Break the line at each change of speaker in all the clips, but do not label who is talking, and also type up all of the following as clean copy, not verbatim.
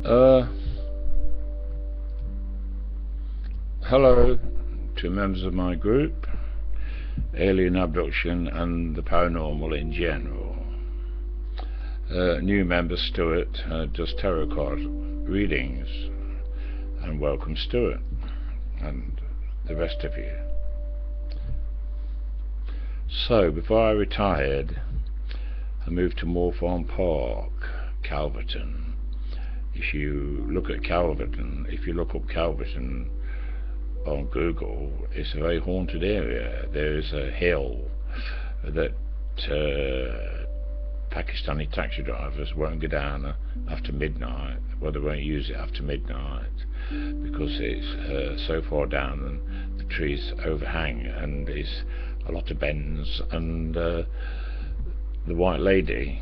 Uh, Hello to members of my group, alien abduction and the paranormal in general. New member Stuart does tarot card readings, and welcome Stuart and the rest of you. So, before I retired, I moved to Moor Farm Park, Calverton. If you look up Calverton on Google, it's a very haunted area. There is a hill that Pakistani taxi drivers won't go down after midnight. Well, they won't use it after midnight because it's so far down and the trees overhang and there's a lot of bends, and the white lady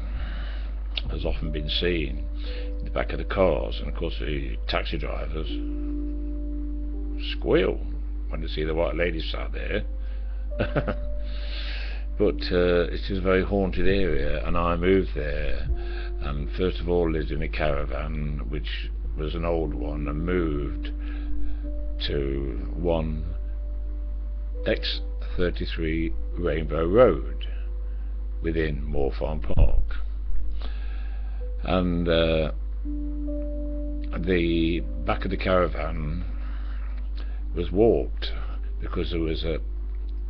has often been seen in the back of the cars, and of course the taxi drivers squeal when they see the white lady sat there. But it is a very haunted area, and I moved there, and first of all lived in a caravan, which was an old one, and moved to 1X33 Rainbow Road within Moor Farm Park. And the back of the caravan was warped because there was a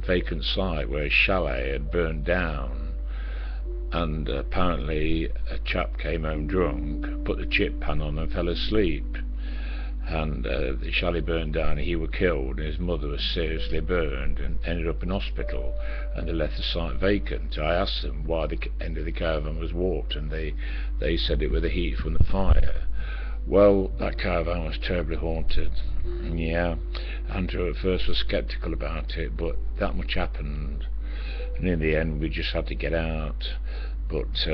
vacant site where a chalet had burned down, and apparently a chap came home drunk, put the chip pan on and fell asleep, and the chalet burned down and he was killed, and his mother was seriously burned and ended up in hospital, and they left the site vacant. I asked them why the end of the caravan was warped, and they said it was the heat from the fire. Well, that caravan was terribly haunted. Yeah, Andrew at first was sceptical about it, but that much happened, and in the end we just had to get out. But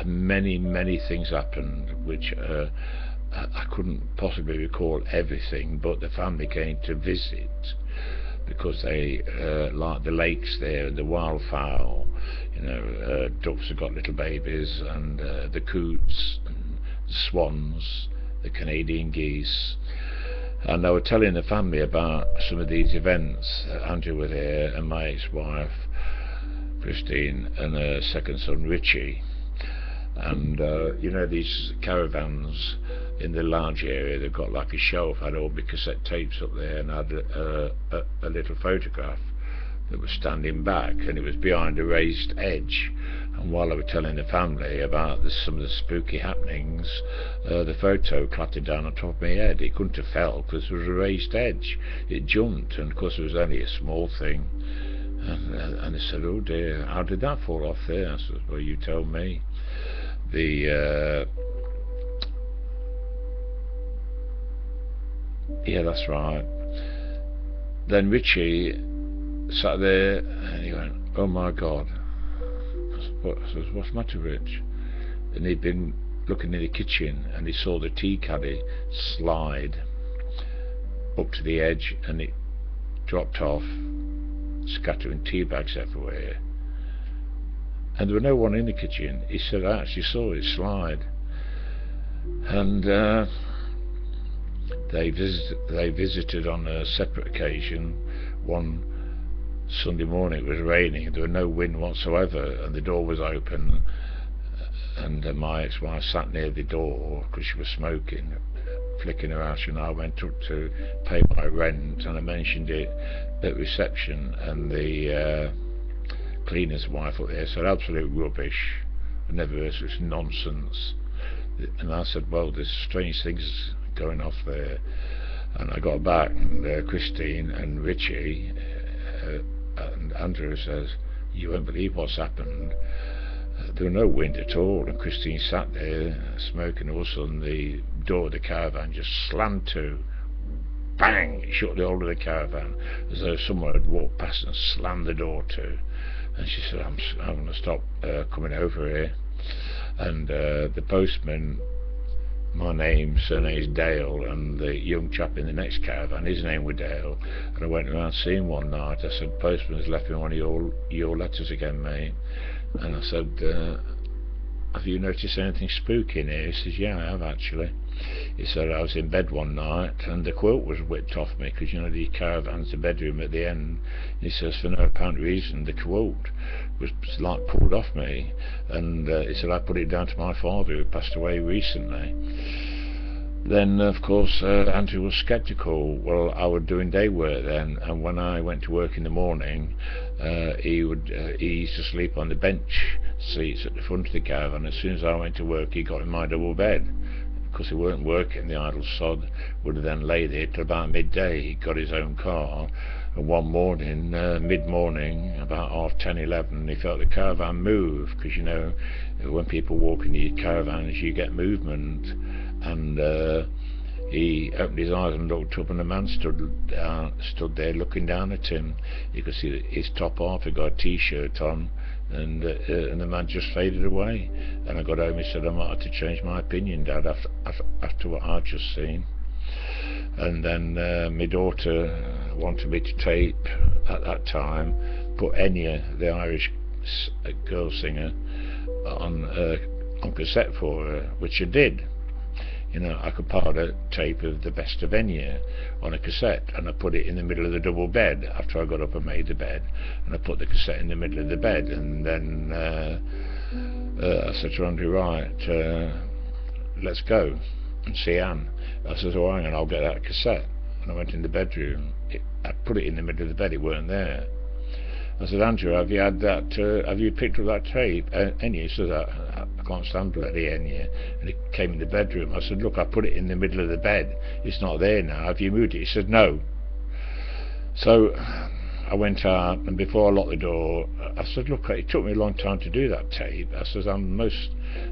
many things happened which I couldn't possibly recall everything, but the family came to visit because they like the lakes there and the wildfowl. Ducks have got little babies, and the coots and the swans, the Canadian geese. And I was telling the family about some of these events. Andrew was there, and my ex-wife Christine, and her second son Richie. And these caravans in the lounge area, they've got like a shelf, had all the cassette tapes up there, and had a little photograph that was standing back, and it was behind a raised edge. And while I was telling the family about some of the spooky happenings, the photo clattered down on top of my head. It couldn't have fell because there was a raised edge. It jumped, and of course it was only a small thing. And they said, "Oh dear, how did that fall off there?" I said, "Well, you tell me." Yeah, that's right. Then Richie sat there and he went, "Oh my God." I said, "What's the matter, Rich?" And he'd been looking in the kitchen, and he saw the tea caddy slide up to the edge, and it dropped off, scattering tea bags everywhere. And there was no one in the kitchen. He said, "I actually saw it slide." And they visited on a separate occasion. One Sunday morning, it was raining, there was no wind whatsoever, and the door was open, and my ex-wife sat near the door because she was smoking, flicking her ash, and I went up to pay my rent, and I mentioned it at reception, and the cleaner's wife up there said, "Absolute rubbish, I never heard such nonsense." And I said, "Well, there's strange things going off there." And I got back, and Christine and Richie and Andrew says, "You won't believe what's happened." There was no wind at all, and Christine sat there smoking. All of a sudden the door of the caravan just slammed to. Bang! It shut the whole of the caravan, as though someone had walked past and slammed the door to. And she said, I'm going to stop coming over here." And the postman, my surname's Dale, and the young chap in the next caravan, his name was Dale, and I went around seeing one night. I said, "Postman's left me one of your letters again, mate." And I said, have you noticed anything spooky in here? He says, yeah, I have actually. He said, I was in bed one night and the quilt was whipped off me, because you know the caravan's the bedroom at the end. He says, for no apparent reason, the quilt was like pulled off me, and he said, I put it down to my father who passed away recently. Then of course Andrew was sceptical. Well, I was doing day work then, and when I went to work in the morning, he used to sleep on the bench seats at the front of the caravan. As soon as I went to work, he got in my double bed. Because he weren't working, the idle sod would have then lay there till about midday. He got his own car, and one morning, mid-morning, about 10:30, he felt the caravan move, because you know, when people walk in the caravans, you get movement. And he opened his eyes and looked up, and a man stood there looking down at him. You could see his top half, he got a t-shirt on, and the man just faded away. And I got home, he said, I might have to change my opinion, Dad, after what I'd just seen. And then my daughter wanted me to tape, at that time, put Enya, the Irish girl singer, on cassette for her, which I did. You know, I could part a tape of the best of Enya on a cassette, and I put it in the middle of the double bed after I got up and made the bed, and I put the cassette in the middle of the bed. And then I said to Andrew, right, let's go and see Anne. I said, oh, hang on, I'll get that cassette. And I went in the bedroom. I put it in the middle of the bed, it weren't there. I said, Andrew, have you had that? Have you picked up that tape? Enya? He said, I can't stand bloody Enya. And he came in the bedroom. I said, look, I put it in the middle of the bed. It's not there now. Have you moved it? He said, no. So I went out, and before I locked the door, I said, look, it took me a long time to do that tape. I said, I'm most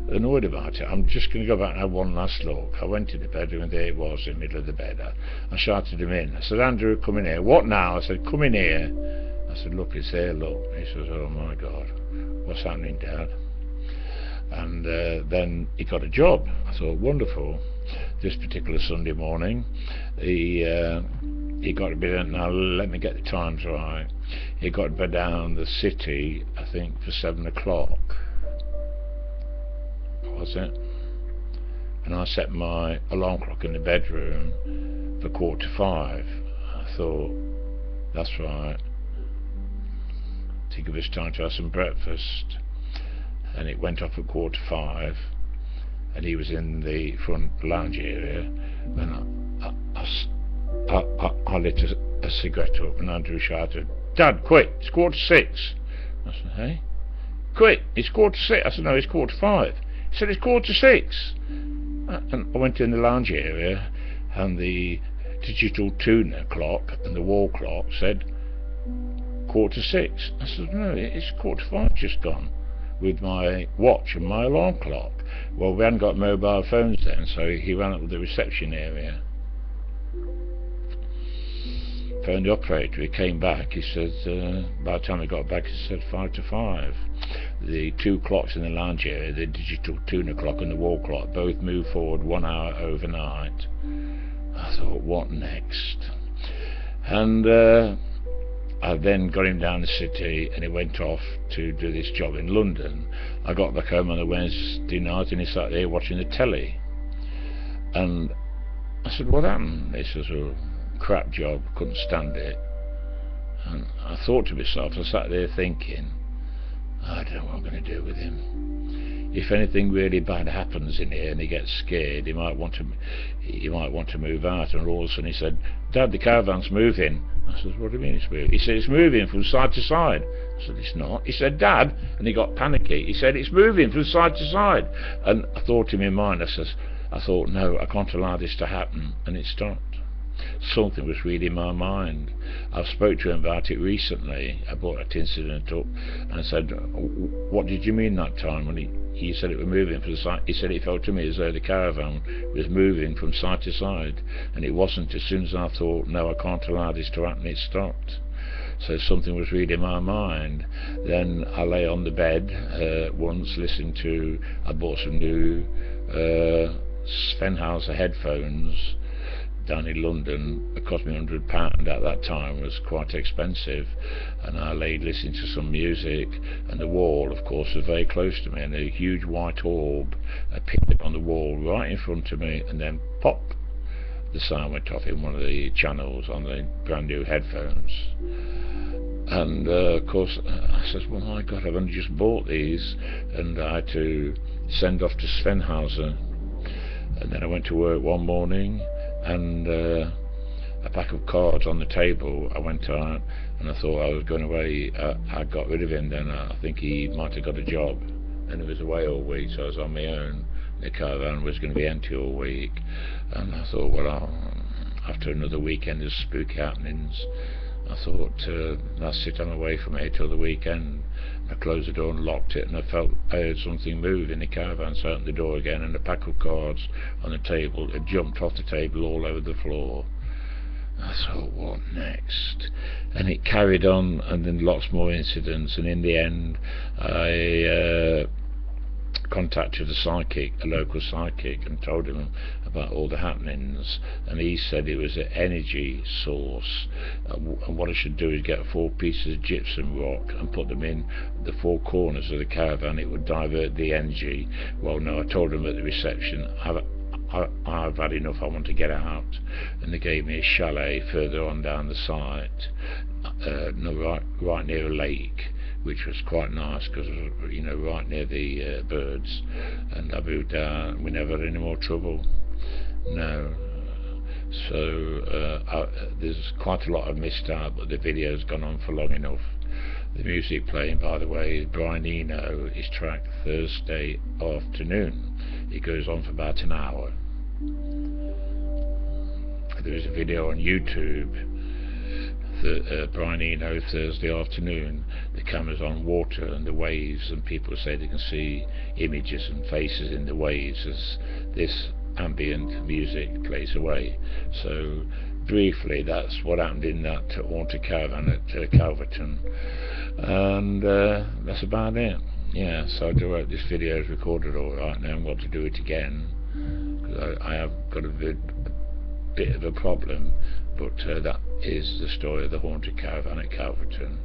annoyed about it. I'm just going to go back and have one last look. I went to the bedroom, and there it was in the middle of the bed. I shouted him in. I said, Andrew, come in here. What now? I said, come in here. I said, look, it's there, look. He says, oh my God, what's happening, Dad? And then he got a job. I thought, wonderful. This particular Sunday morning, he got a bit, now let me get the times right. He got a bit down the city, I think, for 7 o'clock. Was it? And I set my alarm clock in the bedroom for 4:45. I thought, that's right. Think of it's time to have some breakfast. And it went off at 4:45, and he was in the front lounge area, and I lit a cigarette up, and Andrew shouted, Dad, quick, it's 4:45. I said, hey? Quick, it's 4:45. I said, no, it's 4:45. He said, it's 4:46. And I went in the lounge area, and the digital tuner clock and the wall clock said 4:46. I said, no, it's 4:45 just gone, with my watch and my alarm clock. Well, we hadn't got mobile phones then, so he ran up to the reception area, phoned the operator. He came back. He said, by the time he got back, he said 5 to 5. The two clocks in the lounge area, the digital tuner clock and the wall clock, both moved forward 1 hour overnight. I thought, what next? And I then got him down the city, and he went off to do this job in London. I got back home on a Wednesday night, and he sat there watching the telly. And I said, what happened? He says, oh, crap job, couldn't stand it. And I thought to myself, I sat there thinking, I don't know what I'm going to do with him. If anything really bad happens in here and he gets scared, he might want to move out. And all of a sudden he said, Dad, the caravan's moving. I said, what do you mean it's moving? He said, it's moving from side to side. I said, it's not. He said, Dad, and he got panicky. He said, it's moving from side to side. And I thought in my mind, I thought, no, I can't allow this to happen. And it stopped. Something was reading my mind. I spoke to him about it recently. I brought that incident up, and I said, what did you mean that time? When he said it was moving from the side. He said it felt to me as though the caravan was moving from side to side, and it wasn't. As soon as I thought, no, I can't allow this to happen, it stopped. So something was reading my mind. Then I lay on the bed once, listening to, I bought some new Sennheiser headphones, down in London. It cost me £100 at that time, was quite expensive, and I lay listening to some music, and the wall of course was very close to me, and a huge white orb appeared on the wall right in front of me, and then pop, the sound went off in one of the channels on the brand new headphones. And of course I said, well, my God, I've only just bought these, and I had to send off to Svenhauser. And then I went to work one morning, and a pack of cards on the table. I went out and I thought I was going away. I got rid of him then. I think he might have got a job, and he was away all week, so I was on my own. The caravan was going to be empty all week, and I thought, well, after another weekend of spooky happenings, I thought, that's it, I'm away from here till the weekend. I closed the door and locked it, and I heard something move in the caravan, so I opened the door again, and a pack of cards on the table had jumped off the table all over the floor. I thought, what next? And it carried on, and then lots more incidents, and in the end I contacted a local psychic, and told him about all the happenings, and he said it was an energy source, and what I should do is get 4 pieces of gypsum rock and put them in the 4 corners of the caravan. It would divert the energy. Well, no, I told him at the reception, I've had enough, I want to get out, and they gave me a chalet further on down the site, right near a lake, which was quite nice, because you know, right near the birds. And I moved down. We never had any more trouble. No. So there's quite a lot I've missed out, but the video's gone on for long enough. The music playing, by the way, is Brian Eno. His track Thursday Afternoon. It goes on for about an hour. There is a video on YouTube, Brian Eno Thursday Afternoon. The camera's on water and the waves, and people say they can see images and faces in the waves as this ambient music plays away. So briefly, that's what happened in that haunted caravan at Calverton, and that's about it. Yeah, so this video is recorded all right now. I've got to do it again, because I have got a bit of a problem, but that is the story of the haunted caravan at Calverton.